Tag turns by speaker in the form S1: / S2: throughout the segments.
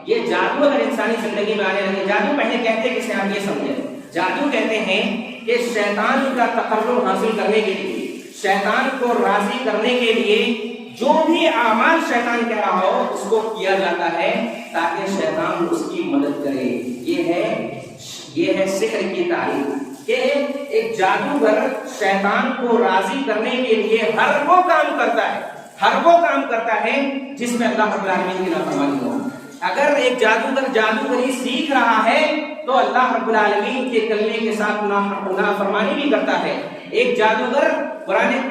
S1: یہ جادو اگر انسانی زندگی میں آنے لگے، جادو پہلے کہتے کسے آپ یہ سمجھیں، جادو کہتے ہیں کہ شیطان کا تقرب حاصل کرنے کے لیے، شیطان کو راضی کرنے کے لیے جو بھی اعمال شیطان کہہ رہا ہو اس کو کیا جاتا ہے تاکہ شیطان اس کی مدد کرے۔ یہ ہے سحر کی تعریف کہ ایک جادوگر شیطان کو راضی کرنے کے لیے ہر وہ کام کرتا ہے جس میں اللہ رب العالمین کی نافرمانی ہو۔ اگر ایک جادوگر جادوگری سیکھ رہا ہے تو اللہ رب العالمین کے کلمے کے ساتھ نافرمانی بھی کرتا ہے۔ ایک جادوگر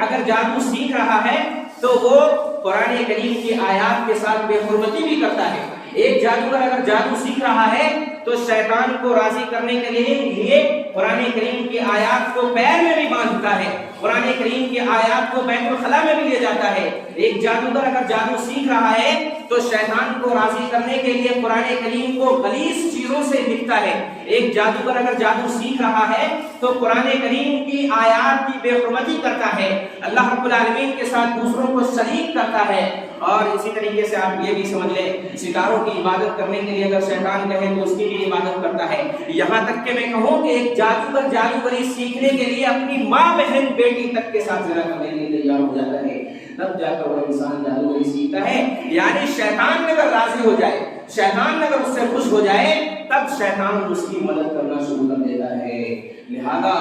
S1: اگر جادو سیکھ رہا ہے تو وہ قرآن کریم کی آیات کے ساتھ بے حرمتی بھی کرتا ہے۔ ایک جادوگر اگر جادو سیکھ رہا ہے تو شیطان کو راضی کرنے کے لیے قرآن کریم کی آیات کو پیر میں بھی باندھتا ہے، قرآن کریم کی آیات کو بیت الخلا میں بھی لے جاتا ہے۔ ایک جادوگر اگر جادو سیکھ رہا ہے تو شیطان کو راضی کرنے کے لیے قرآن کریم کو غلیظ چیزوں سے لکھتا ہے۔ ایک جادوگر اگر جادو سیکھ رہا ہے تو قرآن کریم کی آیات کی بے حرمتی کرتا ہے، اللہ رب العالمین کے ساتھ دوسروں کو شریک کرتا ہے۔ اور اسی طریقے سے آپ یہ بھی سمجھ لیں، ستاروں کی عبادت کرنے کے لیے اگر شیطان کہے تو اس کی بھی عبادت کرتا ہے۔ یہاں تک کہ میں کہوں کہ ایک جادوگر جادوگری سیکھنے کے لیے اپنی ماں بہن بیٹی تک کے ساتھ زنا کرنے کے لیے تیار ہو جاتا ہے، تب جا کر وہ انسان جادوگری سیکھتا ہے۔ یعنی شیطان اگر راضی ہو جائے، شیطان اگر اس سے خوش ہو جائے تب شیطان اس کی مدد کرنا شروع کر دیتا ہے۔ لہذا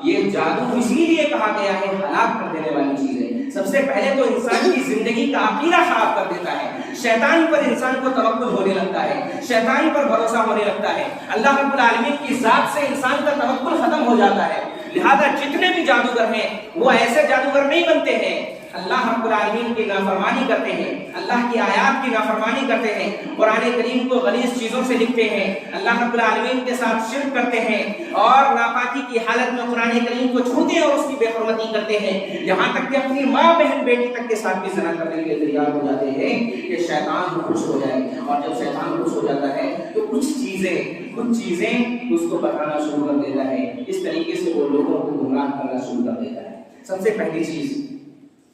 S1: یہ جادو اسی لیے کہا گیا ہے ہلاک کر دینے والی چیز ہے۔ سب سے پہلے تو انسان کی زندگی کا عقیدہ خراب کر دیتا ہے، شیطان پر انسان کو توکل ہونے لگتا ہے، شیطان پر بھروسہ ہونے لگتا ہے، اللہ رب العالمین کی ذات سے انسان کا توکل ختم ہو جاتا ہے۔ لہذا جتنے بھی جادوگر ہیں وہ ایسے جادوگر نہیں بنتے ہیں، اللہ رب العالمین کی نافرمانی کرتے ہیں، اللہ کی آیات کی نافرمانی کرتے ہیں، قرآن کریم کو غلیظ چیزوں سے لکھتے ہیں، اللہ رب العالمین کے ساتھ شرک کرتے ہیں اور ناپاکی کی حالت میں قرآن کریم کو چھوتے ہیں اور اس کی بے حرمتی کرتے ہیں، یہاں تک کہ اپنی ماں بہن بیٹی تک کے ساتھ بھی زنا کرنے کے لیے تیار ہو جاتے ہیں کہ شیطان خوش ہو جائے۔ اور جب شیطان خوش ہو جاتا ہے تو کچھ چیزیں اس کو بتانا شروع کر دیتا ہے، اس طریقے سے وہ لوگوں کو گمراہ کرنا شروع کر دیتا ہے۔ سب سے پہلی چیز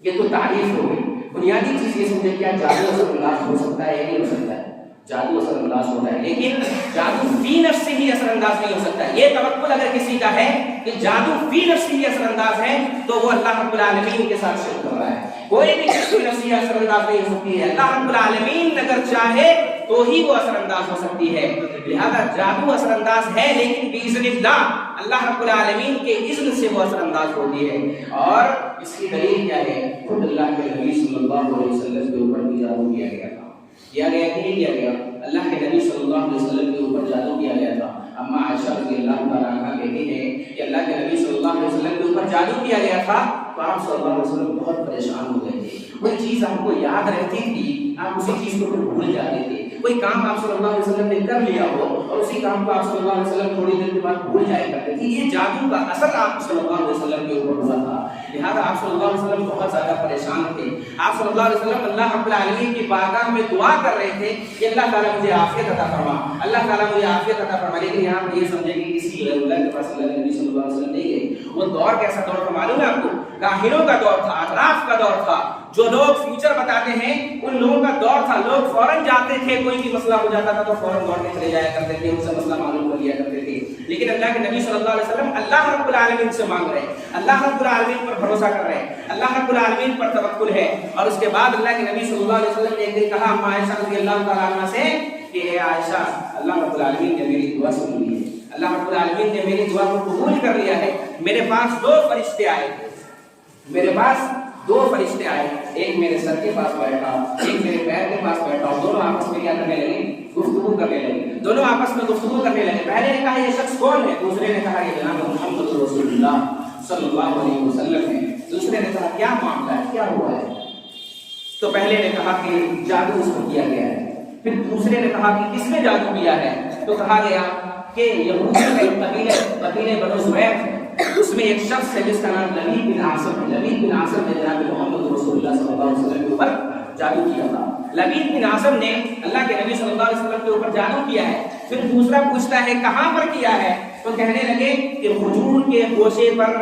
S1: یہ تو تعریف ہو گئی، بنیادی چیز یہ سمجھے کیا جادو اثر انداز ہو سکتا ہے یا نہیں ہو سکتا ہے؟ جادو اثر انداز ہوتا ہے، لیکن جادو فی نفس سے ہی اثر انداز نہیں ہو سکتا۔ یہ توکل اگر کسی کا ہے کہ جادو فی نفس سے ہی اثر انداز ہے تو وہ اللہ رب العالمین کے ساتھ شرک کر رہا ہے۔ کوئی بھی چیز فی نفس سے اثر انداز نہیں ہو سکتی ہے، اللہ رب العالمین اگر چاہے تو ہی وہ اثر انداز ہو سکتی ہے۔ لہذا جادو اثر انداز ہے لیکن باذن اللہ رب العالمین کے اذن سے وہ اثر انداز ہوتی ہے۔ اور اس کی دلیل کیا ہے؟ خود اللہ کے نبی صلی اللہ علیہ وسلم کے اوپر بھی جادو کیا گیا تھا، کیا گیا کہ نہیں کیا گیا؟ اللہ کے نبی صلی اللہ علیہ وسلم کے اوپر جادو کیا گیا تھا۔ اما عائشہ رضی اللہ تعالیٰ عنہا کہتی ہے کہ اللہ کے نبی صلی اللہ علیہ وسلم کے اوپر جادو کیا گیا تھا تو آپ صلی اللہ علیہ وسلم بہت پریشان ہو گئے تھے۔ کوئی چیز آپ کو یاد رہتی تھی، آپ اسی چیز کو پھر بھول جاتے تھے۔ کوئی کام آپ صلی اللہ علیہ وسلم نے کر لیا ہو اور اسی کام کو آپ صلی اللہ علیہ وسلم تھوڑی دیر کے بعد بھول جایا کرتے تھے۔ یہ جادو کا اثر آپ صلی اللہ علیہ وسلم کے اوپر ہوا تھا۔ لہٰذا آپ صلی اللہ علیہ وسلم بہت زیادہ پریشان تھے۔ آپ صلی اللہ علیہ وسلم اللہ رب العالمین کی بارگاہ میں دعا کر رہے تھے کہ اللہ تعالیٰ مجھے عافیت عطا فرما، اللہ تعالیٰ مجھے عافیت عطا فرما۔ لیکن یہاں پر یہ سمجھے کہ کسی اللہ کے پاس اللہ کے نبی صلی اللہ علیہ وسلم نہیں گئے۔ وہ دور کیسا دور تھا معلوم ہے آپ کو؟ کاہنوں کا دور تھا، اطراف کا دور تھا، جو لوگ فیوچر بتاتے ہیں ان لوگوں کا دور تھا۔ لوگ فوراً جاتے تھے، کوئی بھی مسئلہ ہو جاتا تھا تو فوراً دوڑ کے چلے جایا کرتے تھے، ان سے مسئلہ معلوم کر لیا کرتے تھے۔ لیکن اللہ کے نبی صلی اللہ علیہ وسلم اللہ رب العالمین سے مانگ رہے ہیں، اللہ رب العالمین پر بھروسہ کر رہے ہیں، اللہ رب العالمین پر توکل ہے۔ اور اس کے بعد اللہ کے نبی صلی اللہ علیہ وسلم نے ایک دن کہا اما عائشہ رضی اللہ تعالیٰ عنہا سے کہ اے عائشہ، اللہ رب العالمین نے میری دعا سن لی ہے، اللہ رب العالمین نے میری دعا کو قبول کر لیا ہے۔ میرے پاس دو فرشتے آئے، میرے پاس دو فرشتے آئے، ایک میرے سر کے پاس بیٹھا، ایک میرے پیر کے پاس بیٹھا، اور دونوں آپس میں کیا کرنے لگے؟ گفتگو کرنے لگے، دونوں آپس میں گفتگو کرنے لگے۔ پہلے نے کہا یہ شخص کون ہے؟ دوسرے نے کہا یہ جناب محمد رسول اللہ صلی اللہ علیہ وسلم ہے۔ دوسرے نے کہا کیا معاملہ ہے، کیا ہوا ہے؟ تو پہلے نے کہا کہ جادو اس کو کیا گیا ہے۔ پھر دوسرے نے کہا کہ کس نے جادو کیا ہے؟ تو کہا گیا کہ یہود کا ایک قبیلے بنو زبیر ہے، اس میں ایک شخص ہے جس کا نام لبید بن عاصم ہے۔ لبید بن عاصم نے جناب محمد رسول اللہ صلی اللہ علیہ وسلم کے اوپر جادو کیا تھا۔ لبید بن عاصم نے اللہ کے نبی صلی اللہ علیہ وسلم کے اوپر جادو کیا ہے۔ پھر دوسرا پوچھتا ہے کہاں پر کیا ہے؟ تو کہنے لگے کہ کھجور کے گوشے پر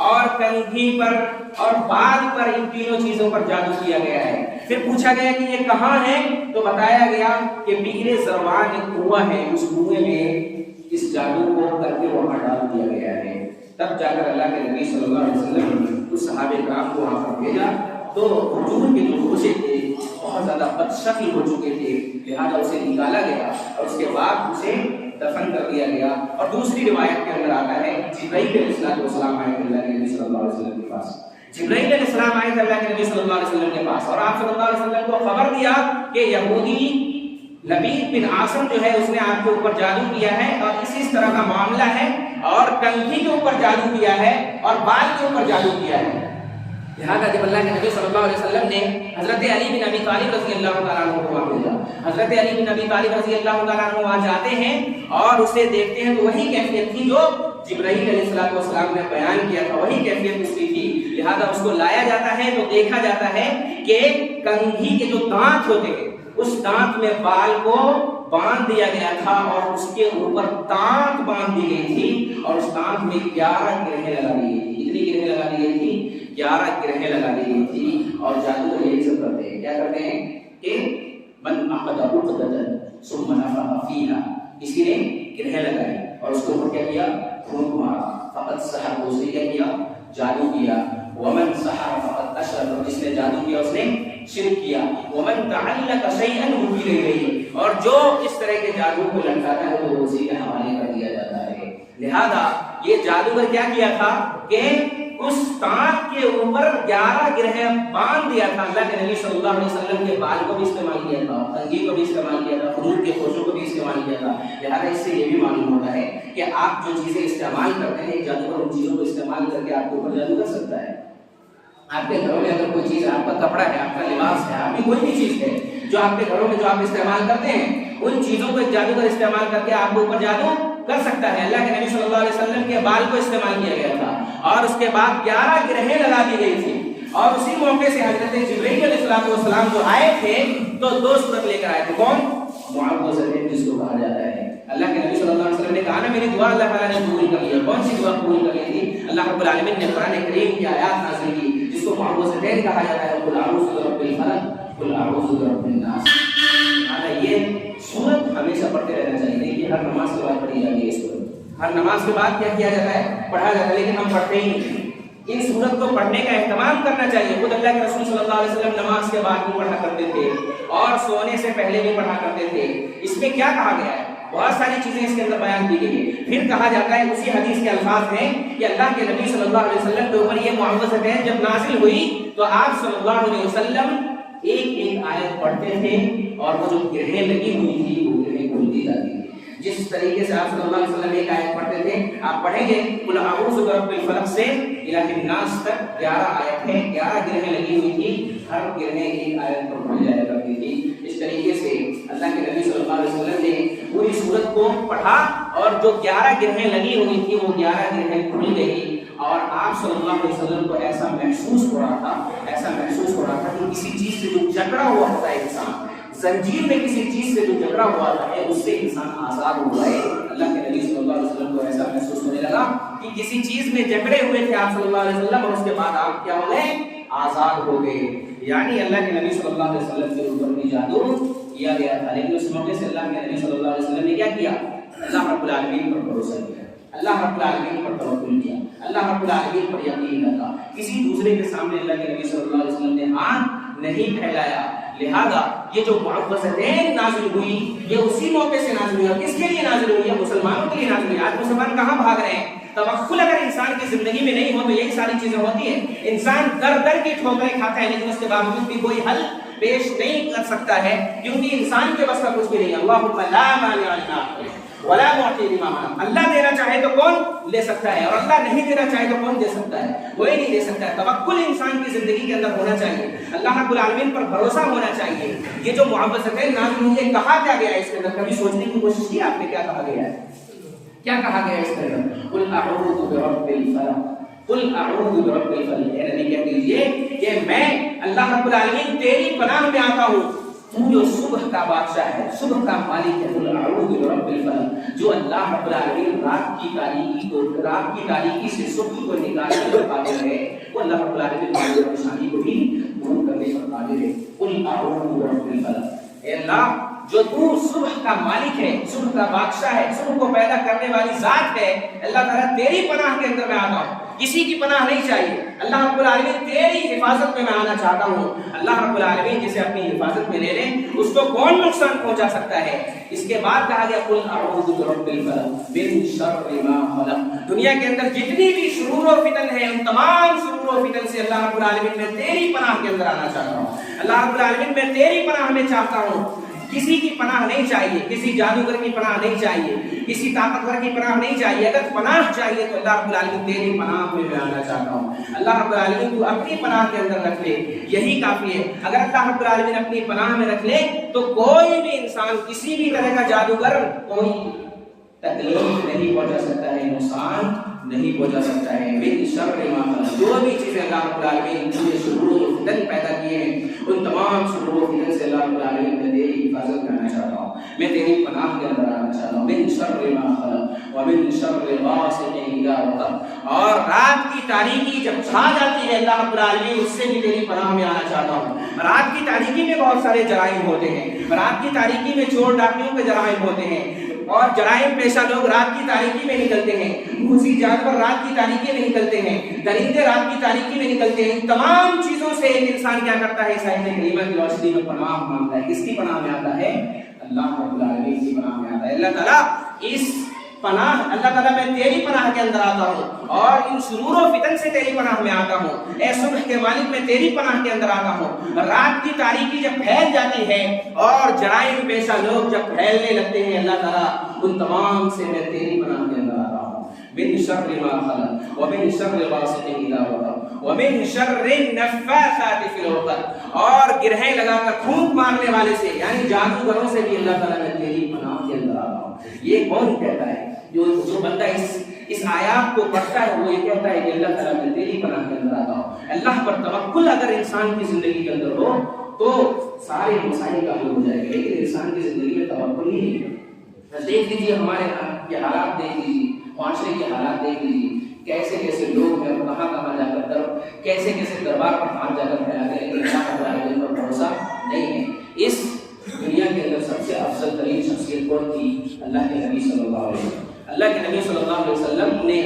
S1: اور کنگھی پر اور بال پر، ان تینوں چیزوں پر جادو کیا گیا ہے۔ پھر پوچھا گیا کہ یہ کہاں ہے، تو بتایا گیا کہ بئر زروان ایک کنواں ہے، اس کنویں میں اس جادو کو کر کے وہاں ڈال دیا گیا ہے۔ تب جا کر اللہ کے نبی صلی اللہ علیہ وسلم نے اس صحابہ کرام کو وہاں پر بھیجا، تو حضور کے جو گوشے تھے بہت زیادہ بد شکل ہو چکے تھے، لہٰذا اسے نکالا گیا اور اس کے بعد اسے دفن کر دیا گیا۔ اور دوسری روایت کے اندر آتا ہے جبرائیل علیہ السلام آئے اللہ کے نبی صلی اللہ علیہ وسلم کے پاس، جبرائیل علیہ السلام آئے تھے اللہ کے نبی صلی اللہ علیہ وسلم کے پاس، اور آپ صلی اللہ علیہ وسلم کو خبر دیا کہ یہودی لبید بن عاصم جو ہے اس نے آپ کے اوپر جادو کیا ہے اور اس طرح کا معاملہ ہے، اور کنگھی کے اوپر جادو کیا ہے اور بال کے اوپر جادو کیا ہے۔ لہٰذا جب اللہ کے نبی صلی اللہ علیہ وسلم نے حضرت علی بن ابی طالب رضی اللہ تعالیٰ عنہ کو وہاں بھیجا، حضرت علی بن ابی طالب رضی اللہ تعالیٰ عنہ وہاں جاتے ہیں اور اسے دیکھتے ہیں تو وہی کیفیت تھی جو جبرائیل علیہ السلام نے بیان کیا تھا، وہی کیفیت اس کی تھی۔ لہٰذا اس کو لایا جاتا ہے تو دیکھا جاتا ہے کہ کنگھی کے جو دانت ہوتے ہیں اس دانت میں بال کو باندھ دیا گیا تھا اور اس کے اوپر تانت باندھ دی گئی تھی، اور اس تانت میں 11 گرہیں لگا دی گئی تھی۔ کتنی گرہیں لگا دی گئی تھی؟ 11 گرہیں لگا دی گئی تھی۔ اور جادوگر یہی سب کرتے ہیں، کیا کرتے ہیں کہ من عقد عقدۃ ثم نفخ فیہا، کسی نے گرہیں لگائی اور اس کے اوپر کیا کیا؟ خون کو مارا، فقط سحر، اس نے کیا کیا؟ جادو کیا۔ ومن سحر فقط اشرک، جس نے جادو کیا اس نے شرک کیا۔ ومن تعلق شیئا وکل الیہ، اور جو اس طرح کے جادو کو لٹکاتا ہے تو اسی کے حوالے کر دیا جاتا ہے۔ لہذا یہ جادوگر کیا کیا تھا کہ اس تانت کے اوپر 11 گرہیں باندھ دیا تھا۔ اللہ کے نبی صلی اللہ علیہ وسلم کے بال کو بھی استعمال کیا تھا، کنگھی کو بھی استعمال کیا تھا، حضور کے خوشوں کو بھی استعمال کیا تھا۔ لہذا اس سے یہ بھی معلوم ہوتا ہے کہ آپ جو چیزیں استعمال کرتے ہیں، ایک جادوگر ان چیزوں کو استعمال کر کے آپ کے اوپر جادو کر سکتا ہے۔ آپ کے گھروں میں اگر کوئی چیز ہے، آپ کا کپڑا ہے، آپ کا لباس ہے، آپ کی کوئی بھی چیز ہے جو آپ کے گھروں میں جو آپ استعمال کرتے ہیں، ان چیزوں کو ایک جادوگر استعمال کر کے آپ کے اوپر جادو کر سکتا ہے۔ اللہ کے نبی صلی اللہ علیہ وسلم کے بال کو استعمال کیا گیا تھا اور اس کے بعد 11 گرہیں لگا دی گئی تھی، اور اسی موقع سے حضرت جبرائیل علیہ السلام جو آئے تھے تو 2 صورت لے کر آئے تھے۔ کون؟ معوذتین، جس کو کہا جاتا ہے۔ اللہ کے نبی صلی اللہ علیہ وسلم نے کہا نا میری دعا اللہ تعالیٰ نے قبول کر لی۔ کون سی دعا قبول کر لی تھی؟ اللہ رب العالمین نے قرآن کریم کی آیات نازل کی جس کو معوذتین کہا جاتا ہے، قل اعوذ برب الفلق، قل اعوذ برب الناس۔ یہ سورت ہمیشہ پڑھتے رہنا چاہیے، دیکھیے ہر نماز کے بعد پڑھی جاتی ہے اس سورت، ہر نماز کے بعد کیا جاتا ہے؟ پڑھا جاتا ہے، لیکن ہم پڑھتے ہی نہیں۔ ان سورت کو پڑھنے کا اہتمام کرنا چاہیے۔ خود اللہ کے رسول صلی اللہ علیہ وسلم نماز کے بعد بھی پڑھا کرتے تھے اور سونے سے پہلے بھی پڑھا کرتے تھے۔ اس میں کیا کہا گیا ہے؟ بہت ساری چیزیں اس کے اندر بیان کی گئی ہیں۔ پھر کہا جاتا ہے، اسی حدیث کے الفاظ ہیں کہ اللہ کے نبی صلی اللہ علیہ وسلم کے اوپر یہ معوذتین جب نازل ہوئی تو آپ صلی اللہ علیہ وسلم ایک آیت پڑھتے تھے اور وہ جو گرہیں لگی ہوئی تھی وہ گرہیں کھلتی جاتی تھی۔ جس طریقے سے آپ صلی اللہ علیہ وسلم ایک آیت پڑھتے تھے، آپ پڑھیں گے قل اعوذ برب الفلق سے الہ الناس تک 11 آیت ہیں، 11 گرہیں لگی ہوئی تھی، ہر گرہیں ایک آیت پر پڑھی جایا کرتی تھی۔ اس طریقے سے اللہ کے نبی صلی اللہ علیہ وسلم نے پوری سورت کو پڑھا اور جو 11 گرہیں لگی ہوئی تھی وہ 11 گرہیں کھل گئی، اور آپ صلی اللہ علیہ وسلم کو ایسا محسوس ہو رہا تھا کہ کسی چیز سے جو جکڑا ہوا ہوتا ہے انسان، زنجیر میں کسی چیز سے جو جکڑا ہوا ہے اس سے انسان آزاد ہو گئے۔ اللہ کے نبی صلی اللہ علیہ وسلم کو ایسا محسوس ہونے لگا کہ کسی چیز میں جکڑے ہوئے تھے آپ صلی اللہ علیہ وسلم، اور اس کے بعد آپ کیا ہو گئے؟ آزاد ہو گئے۔ یعنی اللہ کے نبی صلی اللہ علیہ وسلم کے اوپر بھی جادو کیا گیا تھا، لیکن اس موقع سے اللہ کے نبی صلی اللہ علیہ وسلم نے کیا کیا؟ اللہ رب العالمین پر بھروسہ کیا، اللہ رب العالمین پر توکل کیا، اللہ رب العالمین پر یقین رکھا، کسی دوسرے کے سامنے اللہ کے نبی صلی اللہ علیہ وسلم نے ہاتھ نہیں پھیلایا۔ لہذا یہ جو معوذتین نازل ہوئی یہ اسی موقع سے نازل ہوئی، اور کس کے لیے نازل ہوئی؟ مسلمانوں کے لیے نازل ہوئی۔ آج مسلمان کہاں بھاگ رہے ہیں؟ توکل اگر انسان کی زندگی میں نہیں ہو تو یہی ساری چیزیں ہوتی ہیں، انسان در در کی ٹھوکریں کھاتا ہے لیکن اس کے باوجود بھی کوئی حل پیش نہیں کر سکتا ہے، کیونکہ انسان کے بس کا کچھ بھی نہیں ہے۔ اللہم لا مانع لما ولا معطی لما منع، اللہ دینا چاہے تو کون لے سکتا ہے، اور اللہ نہیں دینا چاہے تو کون دے سکتا ہے؟ کوئی نہیں دے سکتا ہے۔ توکل انسان کی زندگی کے اندر ہونا چاہیے، اللہ رب العالمین پر بھروسہ ہونا چاہیے۔ یہ جو معوذتین نازل ہوئی ہے کہا کیا گیا ہے اس کے اندر؟ کبھی سوچنے کی کوشش کی آپ نے کیا کہا گیا ہے؟ کیا کہا گیا اس کے اندر؟ قل اعوذ برب الفلق، قل اعوذ برب الفلق، اے نبی کہہ دیجئے کہ میں اللہ رب العالمین تیری پناہ میں آتا ہوں، تو جو صبح کا بادشاہ ہے، صبح کا مالک ہے، قل اعوذ برب الفلق، جو اللہ رب العالمین رات کی تاریکی سے صبح کو نکالنے پر قادر ہے، وہ اللہ رب العالمین ہماری پریشانی کو بھی دور کرنے پر قادر ہے۔ قل اعوذ برب الفلق، اے اللہ جو تو صبح کا مالک ہے، صبح کا بادشاہ ہے، صبح کو پیدا کرنے والی ذات ہے، اللہ تعالیٰ تیری پناہ کے اندر میں آتا ہوں، کسی کی پناہ نہیں چاہیے، اللہ رب العالمین تیری حفاظت میں آنا چاہتا ہوں۔ اللہ رب العالمین جسے اپنی حفاظت میں لے لے اس کو کون نقصان پہنچا سکتا ہے؟ اس کے بعد کہا گیا قل اعوذ برب الفلق من شر ما خلق۔ دنیا کے اندر جتنی بھی شرور و فتن ہیں ان تمام شرور و فتن سے اللہ رب العالمین میں تیری پناہ کے اندر آنا چاہتا ہوں، اللہ رب العالمین میں تیری پناہ میں چاہتا ہوں۔ کسی کی پناہ نہیں چاہیے، کسی جادوگر کی پناہ نہیں چاہیے، کسی طاقتور کی پناہ نہیں چاہیے، اگر پناہ چاہیے تو اللہ رب العالمین تیری پناہ میں آنا چاہتا ہوں۔ اللہ رب العالمین تو اپنی پناہ کے اندر رکھ لے، یہی کافی ہے۔ اگر اللہ رب العالمین اپنی پناہ میں رکھ لے تو کوئی بھی انسان، کسی بھی طرح کا جادوگر کوئی تکلیف نہیں پہنچا سکتا ہے، نقصان نہیں پہنچا سکتا ہے۔ من شر ما خلق، جو بھی چیزیں اللہ رب العالمین نے شرور و فتن پیدا کیے ہیں ان تمام شرور و فتن سے اللہ رب العالمین میں تیری حفاظت کرنا چاہتا ہوں، میں تیری پناہ کے اندر آنا چاہتا ہوں۔ من شر ما خلق ومن شر غاسق اذا وقب، اور رات کی تاریکی جب چھا جاتی ہے اللہ رب العالمین اس سے بھی تیری پناہ میں آنا چاہتا ہوں۔ رات کی تاریکی میں بہت سارے جرائم ہوتے ہیں، رات کی تاریکی میں چور ڈاکیوں کے جرائم ہوتے ہیں، اور جرائم پیشہ لوگ رات کی تاریکی میں نکلتے ہیں، موذی جانور رات کی تاریکی میں نکلتے ہیں، درندے رات کی تاریکی میں نکلتے ہیں۔ ان تمام چیزوں سے ایک انسان کیا کرتا ہے؟ صحیح کریمہ کی روشنی میں پناہ مانگتا ہے۔ کس کی پناہ میں آتا ہے؟ اللہ رب العالمین کی پناہ میں آتا ہے۔ اللہ تعالیٰ اس پناہ، اللہ تعالیٰ میں تیری پناہ کے اندر آتا ہوں اور ان شرور و فتن سے تیری پناہ میں آتا ہوں۔ اے صبح کے مالک میں تیری پناہ کے اندر آتا ہوں۔ رات کی تاریکی جب پھیل جاتی ہے اور جرائم پیشہ لوگ جب پھیلنے لگتے ہیں اللہ تعالیٰ ان تمام سے میں تیری پناہ کے اندر آتا ہوں۔ من شر ما خلق ومن شر غاسق اذا وقب ومن شر النفاثات فی العقد، اور گرہیں لگا کر پھونک مارنے والے سے یعنی جادوگروں سے بھی اللہ تعالیٰ میں تیری پناہ کے اندر آتا ہوں۔ یہ کون کہتا ہے؟ جو بندہ اس آیات کو پڑھتا ہے وہ یہ کہتا ہے کہ اللہ تعالیٰ میں تیری پناہ کے اندر آتا ہوں۔ اللہ پر توکل اگر انسان کی زندگی کے اندر ہو تو سارے مسائل کا حل ہو جائے گا، لیکن انسان کی زندگی میں توکل ہی نہیں ہے۔ دیکھ لیجیے ہمارے یہاں کے حالات، دیکھ لیجیے معاشرے کے حالات، دیکھ لیجیے کیسے کیسے لوگ ہیں، کہاں جا کر کیسے کیسے دربار پر ہاتھ جا کر پھیلاتے ہیں، لیکن اللہ تعالیٰ پر بھروسہ نہیں ہے۔ اس دنیا کے اندر سب سے افضل ترین شخصیت کون تھی؟ اللہ کے نبی صلی اللہ علیہ وسلم۔ اللہ کے نبی صلی اللہ علیہ وسلم نے،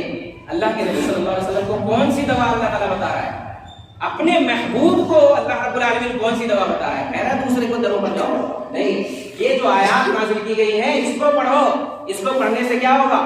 S1: اللہ کے نبی صلی اللہ علیہ وسلم کو کون سی دوا اللہ تعالیٰ بتا رہا ہے؟ اپنے محبوب کو اللہ رب العالمین کون سی دوا بتا رہا ہے؟ کہہ رہا ہے دوسرے کو درو پر جاؤ، نہیں، یہ جو آیات نازل کی گئی ہے اس کو پڑھو، اس کو پڑھنے سے کیا ہوگا؟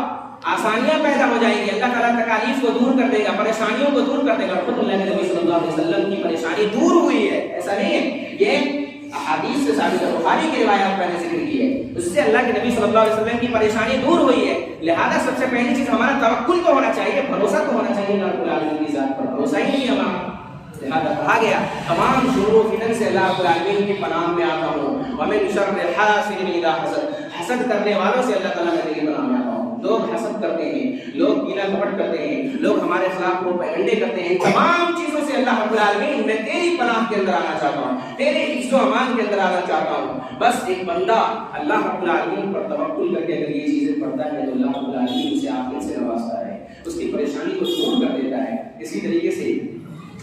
S1: آسانیاں پیدا ہو جائیں گی، اللہ تعالیٰ تکالیف کو دور کر دے گا، پریشانیوں کو دور کر دے گا۔ خود اللہ کے نبی صلی اللہ علیہ وسلم کی پریشانی دور ہوئی ہے، ایسا نہیں ہے، یہ احادیث سے ثابت ہے، بخاری کی روایات میں نے ذکر کی ہے، اس سے اللہ کے نبی صلی اللہ علیہ وسلم کی پریشانی دور ہوئی ہے۔ لہذا سب سے پہلی چیز ہمارا توکل تو ہونا چاہیے، بھروسہ تو ہونا چاہیے اللہ رب العالمین کی ذات پر، بھروسہ ہی نہیں ہمارا۔ لہذا کہا گیا تمام شرور و فتن سے اللہ رب العالمین کی پناہ میں آتا ہوں۔ ومن شر حاسد اذا حسد، حسد کرنے والوں سے اللہ تعالیٰ میں تیری پناہ میں آتا ہوں۔ لوگ حسد کرتے ہیں، لوگ کینہ کپٹ کرتے ہیں، لوگ ہمارے خلاف پروپیگنڈے کرتے ہیں، تمام چیزوں سے اللہ رب العالمین میں تیری پناہ کے اندر آنا چاہتا ہوں، تیرے حفظ و امان کے اندر آنا چاہتا ہوں۔ بس ایک بندہ اللہ رب العالمین پر توکل کر کے اگر یہ چیزیں پڑھتا ہے تو اللہ رب العالمین اسے عافیت سے نوازتا ہے، اس کی پریشانی کو دور کر دیتا ہے۔ اسی طریقے سے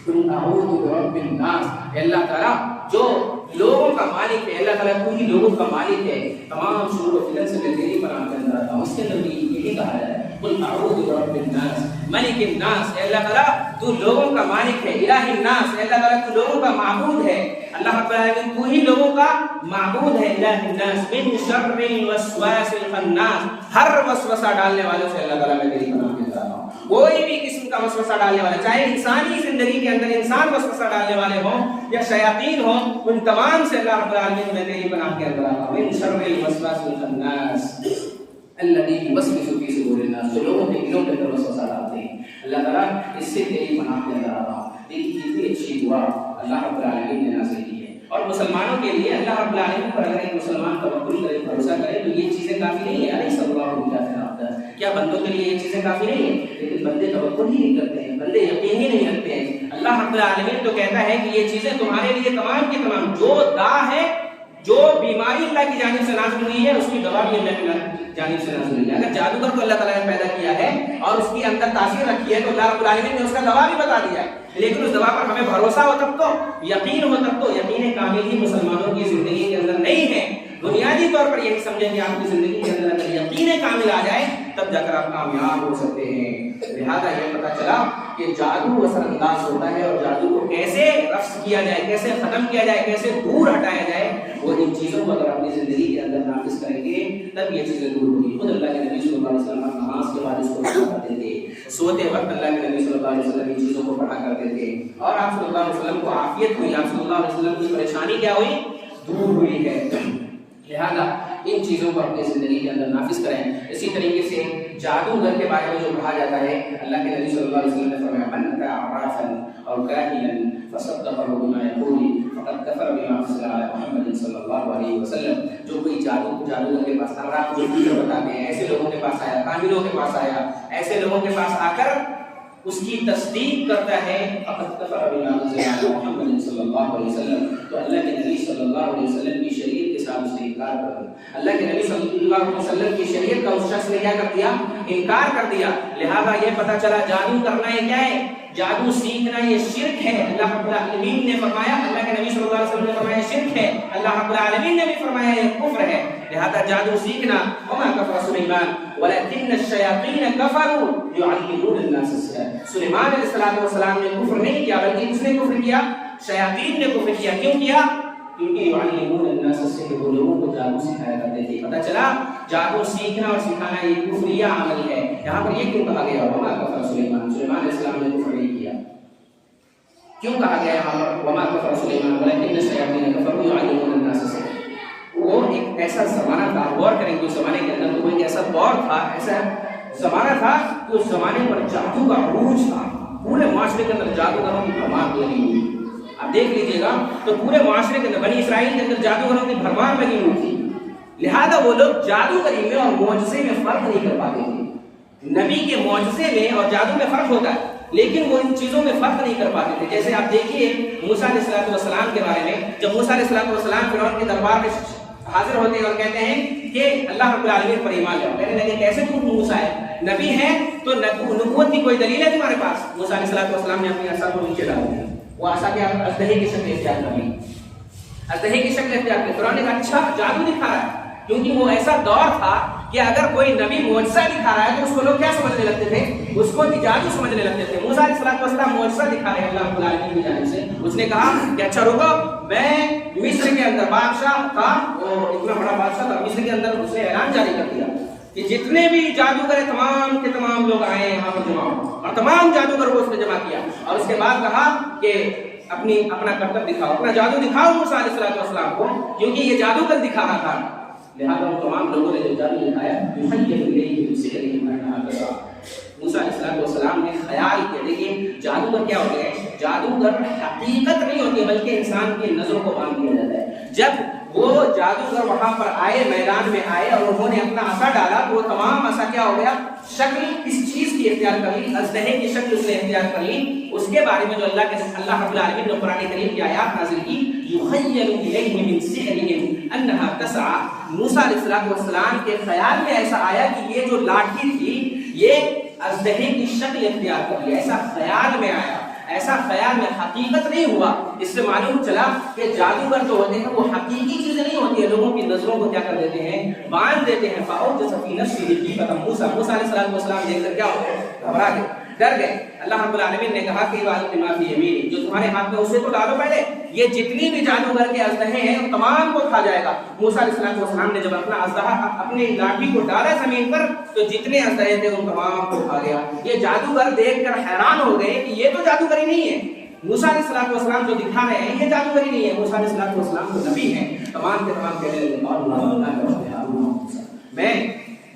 S1: اعوذ برب الناس، اللہ تعالیٰ جو لوگوں کا مالک ہے، اللہ تعالیٰ پوری لوگوں کا مالک ہے، تمام شرور و فتن سے میں تیری پناہ کے اندر آتا ہوں۔ اس کے اندر بھی یہی کہا جائے قل اعوذ برب الناس ملک الناس، اے اللہ تعالیٰ تو لوگوں کا مالک ہے، الہ الناس، اے اللہ تعالیٰ تو لوگوں کا معبود ہے، اللہ رب العالمین تو ہی لوگوں کا معبود ہے، الہ الناس من شر الوسواس الخناس، ہر وسوسہ ڈالنے والوں سے اللہ تعالیٰ میں تیری پناہ کے اندر آتا ہوں۔ کوئی بھی قسم کا وسوسہ ڈالنے والا، چاہے انسانی زندگی کے اندر انسان وسوسہ ڈالنے والے ہوں یا شیاطین ہوں، ان تمام سے اللہ رب العالمین میں تیری پناہ کے اندر آتا ہوں۔ من شر الوسواس الخناس الذی یوسوس فی صدور الناس، جو لوگوں کے دلوں کے اندر وسوسہ ڈالتے ہیں، اللہ تعالیٰ اس سے تیری پناہ کے اندر آتا ہوں۔ دیکھیے کتنی اچھی دعا اللہ رب العالمین نے نازل کی ہے، اور مسلمانوں کے لیے اللہ رب العالمین پر اگر ایک مسلمان توکل کرے، بھروسہ کرے تو یہ چیزیں کافی نہیں ہے۔ علیہ صلی اللہ علیہ، کیا بندوں کے لیے یہ چیزیں کافی نہیں ہیں؟ لیکن بندے توکل ہی نہیں کرتے ہیں، بندے یقین ہی نہیں رکھتے ہیں۔ اللہ رب العالمین تو کہتا ہے کہ یہ چیزیں تمہارے لیے تمام کی تمام، جو دا ہے جو بیماری اللہ کی جانب سے نازل ہوئی ہے اس کی دوا بھی اللہ کی جانب سے نازل ہوئی ہے. اگر جادوگر کو اللہ تعالیٰ نے پیدا کیا ہے اور اس کے اندر تاثیر رکھی ہے تو اللہ رب العالمین نے اس کا دوا بھی بتا دیا ہے, لیکن اس دوا پر ہمیں بھروسہ ہو تب تو, یقین ہو تب تو. یقین کامل ہی مسلمانوں کی زندگی کے اندر نہیں ہے. بنیادی طور پر یہی سمجھیں کہ آپ کی زندگی کے اندر اگر یقین کامل آ جائے تب جا کر آپ کامیاب ہو سکتے ہیں. لہذا یہ پتہ چلا کہ جادو اثر انداز ہوتا ہے اور جادو کو کیسے رفع کیا جائے, کیسے ختم کیا جائے, کیسے دور ہٹایا جائے, وہ ان چیزوں کو اگر اپنی زندگی کے اندر نافذ کریں گے تب یہ چیزیں دور ہوگی. خود اللہ کے نبی صلی اللہ علیہ وسلم نماز کے بعد اس کو پڑھا کرتے تھے, سوتے وقت اللہ کے نبی صلی اللہ علیہ وسلم ان چیزوں کو پڑھا کرتے تھے, اور آپ صلی اللہ علیہ وسلم کو عافیت ہوئی, آپ صلی اللہ علیہ وسلم کی پریشانی کیا ہوئی, دور ہوئی ہے. لہذا ان چیزوں کو اپنی زندگی کے اندر نافذ کریں. اسی طریقے سے جادوگر کے بارے میں جو کہا جاتا ہے, اللہ کے نبی صلی اللہ علیہ وسلم نے فرمایا من اتى عرافا او كاهنا فصدقه بما يقول فقد كفر بما انزل على محمد صلی اللہ علیہ وسلم. جو کوئی جادوگر کے پاس عراف جو چیزیں بتاتے ہیں, ایسے لوگوں کے پاس آیا, کاہنوں کے پاس آیا, ایسے لوگوں کے پاس آ کر اس کی تصدیق کرتا ہے, فقد کفر بما انزل على محمد صلی اللہ علیہ وسلم, تو اللہ کے نبی صلی اللہ علیہ وسلم کی شریعت کے ساتھ اس نے انکار کر دیا. اللہ کے نبی صلی اللہ علیہ وسلم کی شریعت کا اس شخص نے کیا کر دیا, انکار کر دیا. لہذا یہ پتہ چلا جادو کرنا یہ کیا ہے, جادو سیکھنا یہ شرک ہے. اللہ رب العالمین نے فرمایا, اللہ کے نبی صلی اللہ علیہ وسلم نے فرمایا شرک ہے, اللہ رب العالمین نے بھی فرمایا یہ کفر ہے. لہذا جادو سیکھنا, وما کفر سلیمان ولكن الشیاطین کفروا یعلمون الناس السحر. سلیمان علیہ السلام نے کفر نہیں کیا بلکہ کس نے کفر کیا, شیاطین نے کفر کیا. کیوں کیا, کیونکہ یعلمون الناس السحر, وہ لوگوں کو جادو سکھایا کرتے تھے. پتہ چلا جادو سیکھنا اور سکھانا یہ کفریہ عمل ہے. یہاں پر یہ کیوں کہا گیا وما کفر سلیمان, سلیمان علیہ السلام نے کفر نہیں کیا. کیوں کہا گیا یہاں پر وما کفر سلیمان ولكن الشیاطین کفروا یعلمون الناس السحر؟ وہ ایک ایسا زمانہ تھا, غور کریں گے اس زمانے کے اندر, وہ ایک ایسا دور تھا, ایسا زمانہ تھا کہ اس زمانے پر جادو کا عروج تھا. پورے معاشرے کے اندر جادوگروں کی بھرمار لگی ہوئی. آپ دیکھ لیجئے گا تو پورے معاشرے کے اندر, بنی اسرائیل کے اندر جادوگروں کی بھرمار لگی ہوئی تھی. لہذا وہ لوگ جادوگری میں اور معجزے میں فرق نہیں کر پاتے تھے. نبی کے معجزے میں اور جادو میں فرق ہوتا ہے, لیکن وہ ان چیزوں میں فرق نہیں کر پاتے تھے. جیسے آپ دیکھیے موسیٰ علیہ السلام کے بارے میں, جب موسیٰ علیہ السلام فرعون کے دربار میں حاضر ہوتے ہیں اور کہتے ہیں کہ اللہ رب العالمین پر ایمان لاؤ, کہنے لگے کیسے تم موسیٰ ہے, نبی ہے تو نبوت کی کوئی دلیل ہے تمہارے پاس؟ موسیٰ علیہ السلام نے اپنی عصا کو نیچے ڈال دیا. وہ عصا کے اژدہے کی شکل اختیار کر لی, اژدہے کی شکل اختیار کی. فرعون نے کہا اچھا جادو دکھا رہا ہے, کیونکہ وہ ایسا دور تھا کہ اگر کوئی نبی معجزہ دکھا رہا ہے تو اس کو لوگ کیا سمجھنے لگتے تھے, اس کو جادو سمجھنے لگتے تھے. موسیٰ علیہ السلام معجزہ دکھا رہے ہیں اللہ رب العالمین کی جانب سے. اس نے کہا کہ اچھا رکو, میں مصر کے اندر بادشاہ تھا, وہ اتنا بڑا بادشاہ تھا, مصر کے اندر اس نے اعلان جاری کر دیا کہ جتنے بھی جادوگر ہیں تمام کے تمام لوگ آئے یہاں پر جمع ہو, اور تمام جادوگر کو اس نے جمع کیا. اور اس کے بعد کہا کہ اپنا کرتب دکھاؤ, اپنا جادو دکھاؤ موسیٰ علیہ السلام کو, کیونکہ یہ جادوگر دکھا رہا تھا. لہذا ان تمام لوگوں نے جو جادو دکھایا موسیٰ علیہ السلام نے خیال کیا. دیکھیے جادوگر کیا ہوتے ہیں, جادوگر حقیقت نہیں ہوتی ہے بلکہ انسان کی نظروں کو باندھ دیا جاتا ہے. جب وہ جادوگر وہاں پر آئے, میدان میں آئے اور انہوں نے اپنا عصا ڈالا تو وہ تمام عصا کیا ہو گیا, شکل کس چیز کی اختیار کر لی, اژدہے کی شکل اس نے اختیار کر لی. اس کے بارے میں جو اللہ رب العالمین نے قرآن کریم کی آیات نازل کی, یخیل الیہ من سحرہم انہا تسعی. موسیٰ علیہ السلام کے خیال میں ایسا آیا کہ یہ جو لاٹھی تھی یہ اژدہے کی شکل اختیار کر لی. ایسا خیال میں آیا, ایسا خیال میں, حقیقت نہیں ہوا. اس سے معلوم چلا کہ جادوگر جو ہوتے ہیں وہ حقیقی چیزیں نہیں ہوتی ہے, لوگوں کی نظروں کو کیا کر دیتے ہیں, باندھ دیتے ہیں. فاوجس فی نفسہ خیفۃ موسیٰ, موسیٰ علیہ السلام دیکھ کر کیا ہو گئے, گھبرا گئے, ڈر گئے. اللہ رب العالمین نے کہا کہ ما فی یمینک, جو تمہارے ہاتھ میں اسے تو ڈالو پہلے, یہ جتنی بھی جادوگر کے اژدہے ہیں ان تمام کو کھا جائے گا. موسیٰ علیہ السلام نے جب اپنا اژدہا اپنی لاٹھی کو ڈالا زمین پر تو جتنے اژدہے تھے ان تمام کو کھا گیا. یہ جادوگر دیکھ کر حیران ہو گئے کہ یہ تو جادوگری نہیں ہے, موسیٰ علیہ السلام جو دکھا رہے ہیں یہ جادوگری نہیں ہے. موسیٰ علیہ السلام تو نبی ہیں, تمام کے تمام کہنے لگے میں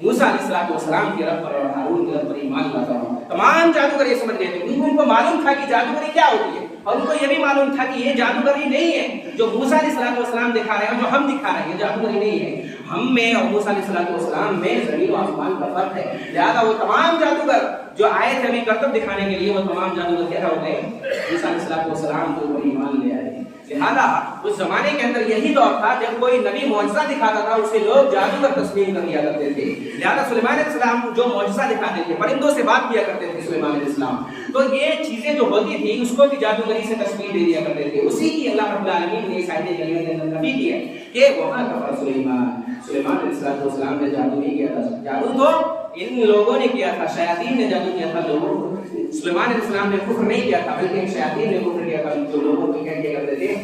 S1: موسیٰ علیہ السلام کے رب پر اور ہارون کے رب پر ایمان لاتا ہوں. تمام جادوگر یہ سمجھ گئے تھے, ان کو معلوم تھا کہ جادوگری کیا ہوتی ہے, اور ان کو یہ بھی معلوم تھا کہ یہ جادوگری نہیں ہے جو موسیٰ علیہ السلام دکھا رہے ہیں, جو ہم دکھا رہے ہیں یہ جادوگری نہیں ہے. ہم میں اور موسیٰ علیہ السلام میں زمین و آسمان کا فرق ہے. لہذا وہ تمام جادوگر جو آئے تھے ابھی کرتب دکھانے کے لیے, وہ تمام جادوگر کیا ہو گئے, موسیٰ علیہ السلام کے اوپر ایمان لے آئے. لہذا اس زمانے کے اندر یہی دور تھا جب کوئی نبی معجزہ دکھاتا تھا اسے لوگ جادوگر تسلیم کر لیا کرتے تھے. لہذا سلیمان علیہ السلام جو معجزہ دکھاتے تھے، پرندوں سے بات کیا کرتے تھے سلیمان علیہ السلام، تو یہ چیزیں جو ہوتی تھی اس کو بھی جادوگری سے تشبیہ دے دیا کرتے تھے. اسی کی اللہ رب العالمین نے اس آیت کریمہ کے اندر نفی کی ہے کہ وما کفر سلیمان علیہ السلام نے جادو نہیں کیا تھا. جادو تو ان لوگوں نے کیا تھا، شیاطین نے جادو کیا تھا لوگوں کو. سلیمان علیہ السلام نے کفر نہیں کیا تھا، بلکہ شیاطین نے کفر کیا تھا، جو لوگوں کو کیا کرتے تھے،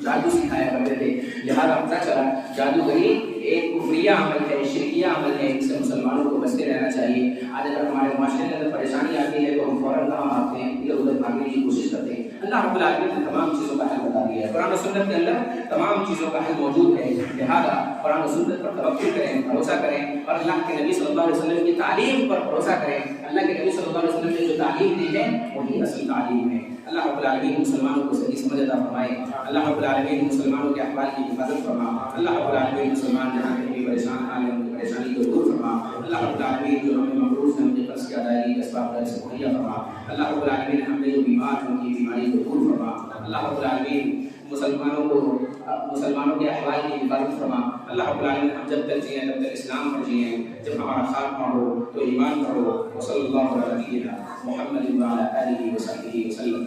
S1: جادو سکھایا کرتے تھے. لہذا پتہ چلا جادوگری ایک کفریہ عمل ہے، شرکیہ عمل ہے، اس سے مسلمانوں کو بچتے رہنا چاہیے. آج اگر ہمارے معاشرے کے اندر پریشانی آتی ہے تو ہم فوراً کہاں بھاگتے ہیں، ادھر ادھر بھاگنے کی کوشش کرتے ہیں. اللہ رب العالمین نے تمام چیزوں کا حل بتا دیا ہے. قرآن و سنت کے اندر تمام چیزوں کا حل موجود ہے. لہذا قرآن و سنت پر توکل کریں، بھروسہ کریں، اور اللہ کے نبی صلی اللہ علیہ وسلم کی تعلیم پر بھروسہ کریں. اللہ کے نبی صلی اللہ علیہ وسلم نے جو تعلیم دی ہے وہی اصل تعلیم ہے. اللہ رب العالمین مسلمانوں کو صحیح سمجھ عطا فرمائے. اللہ رب العالمین مسلمانوں کے احوال کی حفاظت فرما. اللہ رب العالمین مسلمان جہاں کہیں بھی پریشان حال ہیں ان کی پریشانی کو دور فرما. اللہ رب العالمین جو ہمیں مقروض ہیں مجھے قرض کی ادائیگی کا اسباب سے مہیا فرما. اللہ رب العالمین ہمیں جو بیمار ہیں ان کی بیماری کو دور فرما. اللہ رب العالمین مسلمانوں کے احوال کی حفاظت فرما. اللہ رب العالمین ہم جب تک جئیں تب تک اسلام پر جئیں، جب ہمارا خاتمہ ہو تو ایمان پر ہو. وصلی اللہ علیہ محمد وعلی آلہ وصحبہ وسلم.